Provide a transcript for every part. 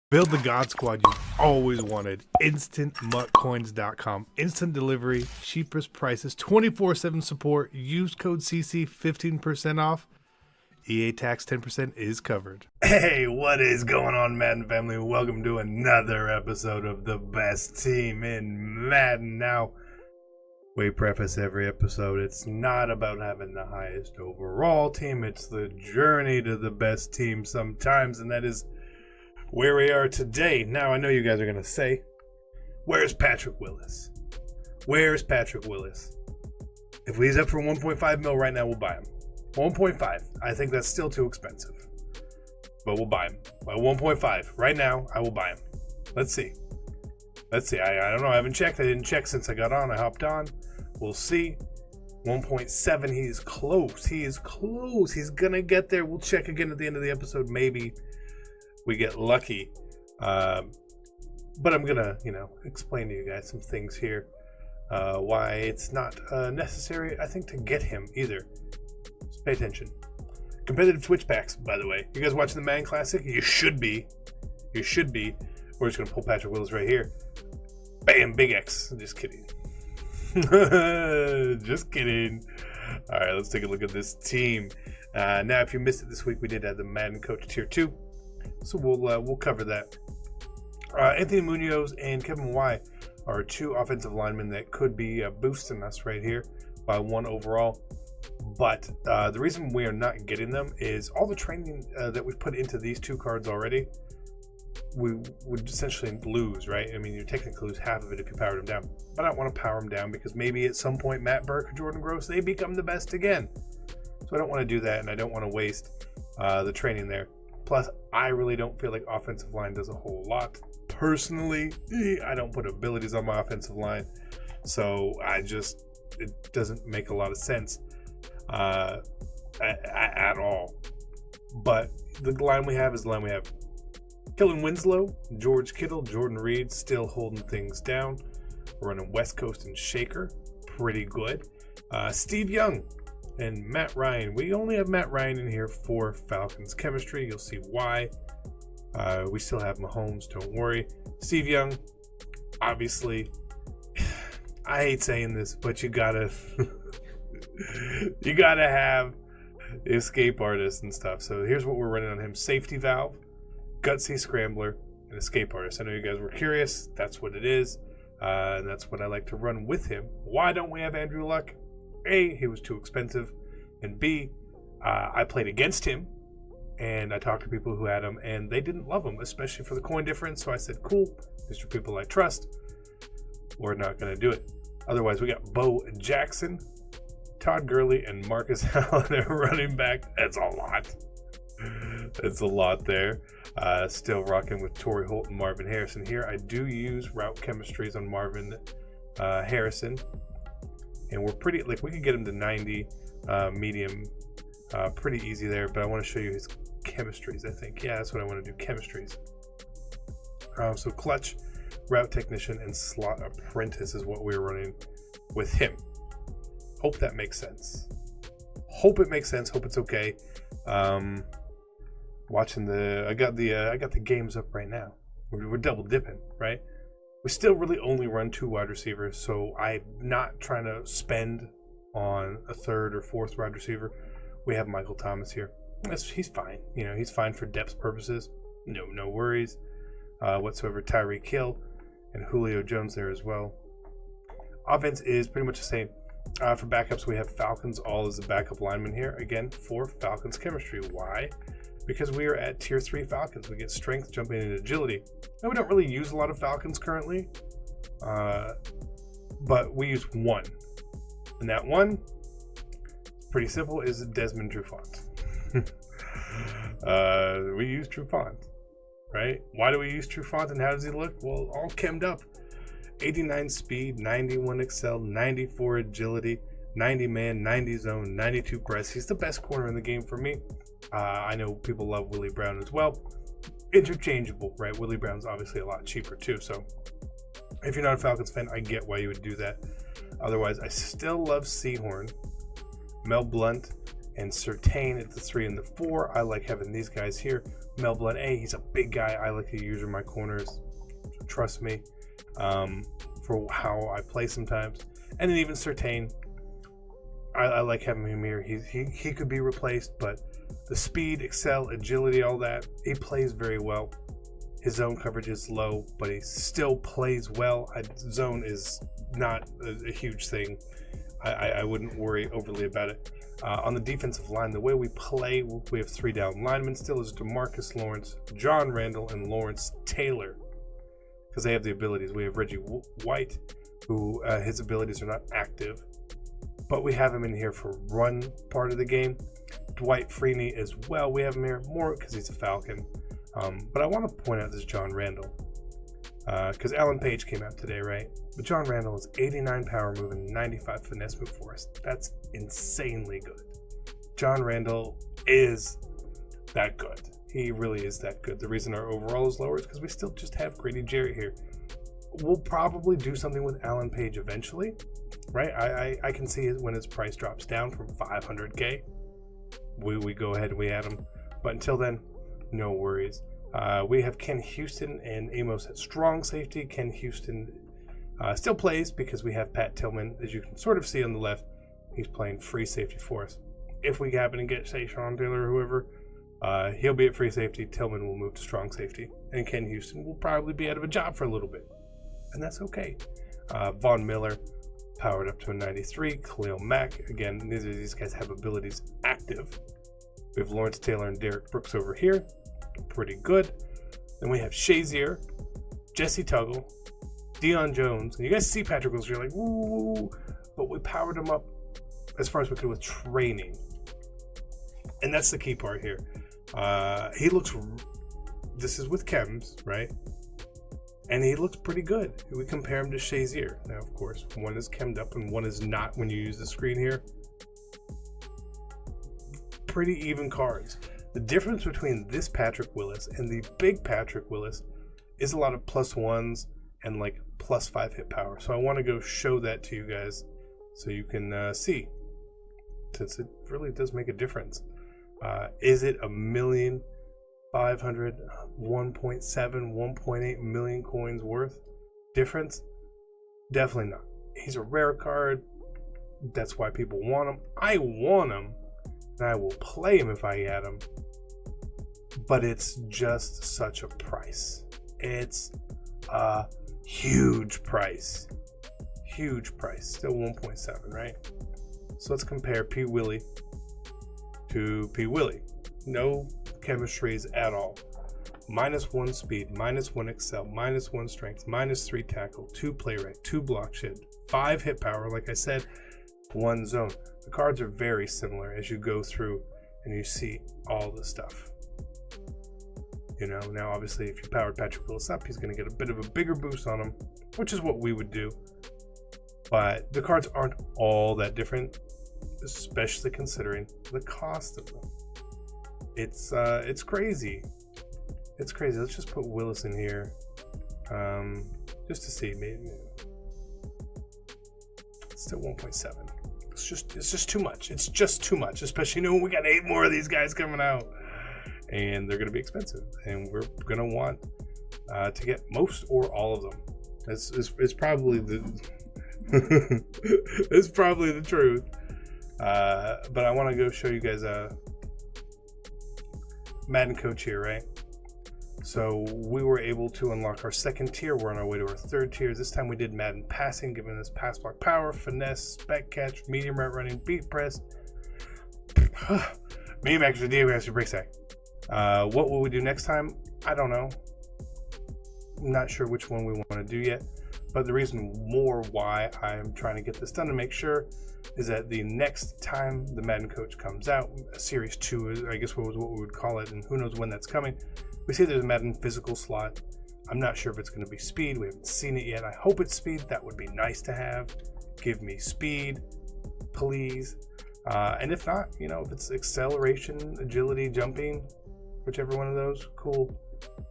Build the God Squad you've always wanted. InstantMuttCoins.com. Instant delivery, cheapest prices, 24/7 support. Use code CC 15% off. EA tax 10% is covered. Hey, what is going on, Madden family? Welcome to another episode of the best team in Madden. Now, we preface every episode, it's not about having the highest overall team. It's the journey to the best team sometimes, and that is where we are today. Now, I know you guys are going to say, where's Patrick Willis? Where's Patrick Willis? If he's up for 1.5 mil right now, we'll buy him. 1.5. I think that's still too expensive. But we'll buy him. By 1.5. Right now, I will buy him. Let's see. I don't know. I haven't checked. I didn't check since I got on. I hopped on. We'll see. 1.7. He's close. He is close. He's going to get there. We'll check again at the end of the episode. Maybe we get lucky. But I'm going to, explain to you guys some things here. Why it's not necessary, I think, to get him either. Just pay attention. Competitive Twitch packs, by the way. You guys watching the Madden Classic? You should be. We're just going to pull Patrick Willis right here. Bam, big X. Just kidding. Just kidding. All right, let's take a look at this team. Now, if you missed it this week, we did have the Madden Coach Tier 2. So we'll cover that. Anthony Munoz and Kevin Y are two offensive linemen that could be boosting us right here by 1 overall. But the reason we are not getting them is all the training that we've put into these two cards already, we would essentially lose, right? I mean, you technically lose half of it if you powered them down. But I don't want to power them down because maybe at some point Matt Burke or Jordan Gross, they become the best again. So I don't want to do that, and I don't want to waste the training there. Plus, I really don't feel like offensive line does a whole lot. Personally, I don't put abilities on my offensive line. So it doesn't make a lot of sense at all. But the line we have is the line we have. Kellen Winslow, George Kittle, Jordan Reed still holding things down. We're running West Coast and Shaker. Pretty good. Steve Young and Matt Ryan. We only have Matt Ryan in here for Falcons chemistry. You'll see why. We still have Mahomes, don't worry. Steve Young, obviously, I hate saying this, but you gotta have escape artists and stuff. So here's what we're running on him. Safety valve, gutsy scrambler, and escape artist. I know you guys were curious. That's what it is. And that's what I like to run with him. Why don't we have Andrew Luck? A, he was too expensive, and B, I played against him, and I talked to people who had him, and they didn't love him, especially for the coin difference. So I said, cool, these are people I trust. We're not going to do it. Otherwise, we got Bo Jackson, Todd Gurley, and Marcus Allen at running back. That's a lot. That's a lot there. Still rocking with Torrey Holt and Marvin Harrison here. I do use route chemistries on Marvin Harrison. And we're pretty, we could get him to 90 medium pretty easy there, but I want to show you his chemistries, I think. Yeah, that's what I want to do, chemistries. So clutch, route technician, and slot apprentice is what we're running with him. Hope that makes sense. Hope it makes sense. Hope it's okay. Watching I got the games up right now. We're double dipping, right? We still really only run 2 wide receivers, so I'm not trying to spend on a 3rd or 4th wide receiver. We have Michael Thomas here. He's fine. He's fine for depth purposes. No worries whatsoever. Tyreek Hill and Julio Jones there as well. Offense is pretty much the same. For backups, we have Falcons all as a backup lineman here. Again, for Falcons chemistry. Why? Because we are at Tier 3 Falcons. We get strength, jumping, and agility. Now, we don't really use a lot of Falcons currently, but we use one. And that one, pretty simple, is Desmond Trufant. We use Trufant, right? Why do we use Trufant, and how does he look? Well, all chemmed up. 89 speed, 91 excel, 94 agility, 90 man, 90 zone, 92 press. He's the best corner in the game for me. I know people love Willie Brown as well. Interchangeable, right? Willie Brown's obviously a lot cheaper too. So if you're not a Falcons fan, I get why you would do that. Otherwise, I still love Seahorn, Mel Blount, and Surtain at the 3 and the 4. I like having these guys here. Melblood, he's a big guy. I like to use in my corners. Trust me, for how I play sometimes. And then even Certain, I like having him here. He could be replaced, but the speed, excel, agility, all that, he plays very well. His zone coverage is low, but he still plays well. Zone is not a huge thing. I wouldn't worry overly about it. On the defensive line, the way we play, we have 3 down linemen still is DeMarcus Lawrence, John Randall, and Lawrence Taylor, because they have the abilities. We have Reggie White, who his abilities are not active, but we have him in here for run part of the game. Dwight Freeney as well, we have him here more because he's a Falcon. But I want to point out this John Randall, because Alan Page came out today, right? But John Randall is 89 power move and 95 finesse move for us. That's insanely good. John Randall is that good. He really is that good. The reason our overall is lower is because we still just have Grady Jarrett here. We'll probably do something with Alan Page eventually, right? I can see it when his price drops down from 500K. We go ahead and we add him. But until then, no worries. We have Ken Houston and Amos at strong safety. Ken Houston still plays because we have Pat Tillman, as you can sort of see on the left. He's playing free safety for us. If we happen to get, say, Sean Taylor or whoever, he'll be at free safety. Tillman will move to strong safety. And Ken Houston will probably be out of a job for a little bit. And that's okay. Von Miller, powered up to a 93. Khalil Mack, again, neither of these guys have abilities active. We have Lawrence Taylor and Derek Brooks over here. Pretty good. Then we have Shazier, Jesse Tuggle, Deion Jones. And you guys see Patrick Wilson, you're like, ooh, but we powered him up as far as we could with training. And that's the key part here. He looks, this is with chems, right? And he looks pretty good. We compare him to Shazier. Now, of course, one is chemmed up and one is not when you use the screen here. Pretty even cards. The difference between this Patrick Willis and the big Patrick Willis is a lot of +1s and like +5 hit power. So I want to go show that to you guys so you can see, since it really does make a difference. Is it 1,500,000, 1.7, 1.8 million coins worth difference? Definitely not. He's a rare card. That's why people want him. I want him, and I will play him if I add him. But it's just such a price. It's a huge price. Huge price. Still 1.7, right? So let's compare P. Willie to P. Willie. No chemistries at all. -1 speed, -1 excel, -1 strength, -3 tackle, 2 play rate, 2 block shed, 5 hit power, like I said, 1 zone. The cards are very similar as you go through and you see all the stuff. You know, now obviously if you powered Patrick Willis up, he's going to get a bit of a bigger boost on him, which is what we would do. But the cards aren't all that different, especially considering the cost of them. It's crazy. It's crazy. Let's just put Willis in here, just to see. Maybe it's still 1.7. It's just too much. It's just too much, especially knowing we got 8 more of these guys coming out, and they're going to be expensive, and we're going to want to get most or all of them. It's probably the it's probably the truth. But I want to go show you guys a Madden coach here, right? So we were able to unlock our 2nd tier. We're on our way to our 3rd tier. This time we did Madden passing, giving us pass block power, finesse, spec catch, medium route running, beat press, medium accuracy, medium accuracy, break sack. What will we do next time? I don't know. I'm not sure which one we want to do yet. But the reason more why I'm trying to get this done to make sure is that the next time the Madden coach comes out, Series 2, I guess was what we would call it, and who knows when that's coming. We see there's a Madden physical slot. I'm not sure if it's going to be speed. We haven't seen it yet. I hope it's speed. That would be nice to have. Give me speed, please. And if not, you know, if it's acceleration, agility, jumping, whichever one of those, cool.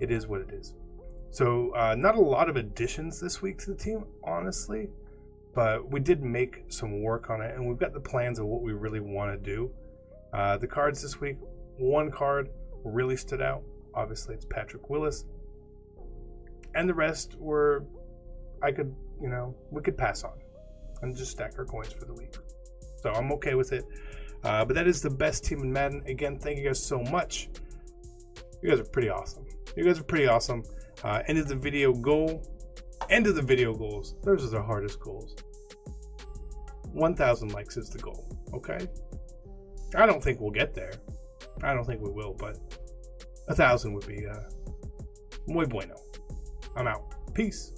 It is what it is. So not a lot of additions this week to the team, honestly, but we did make some work on it, and we've got the plans of what we really want to do. The cards this week, one card really stood out. Obviously, it's Patrick Willis. And the rest were, we could pass on and just stack our coins for the week. So I'm okay with it. But that is the best team in Madden. Again, thank you guys so much. You guys are pretty awesome. End of the video goals. Those are the hardest goals. 1,000 likes is the goal. Okay. I don't think we'll get there. I don't think we will, but 1,000 would be muy bueno. I'm out. Peace.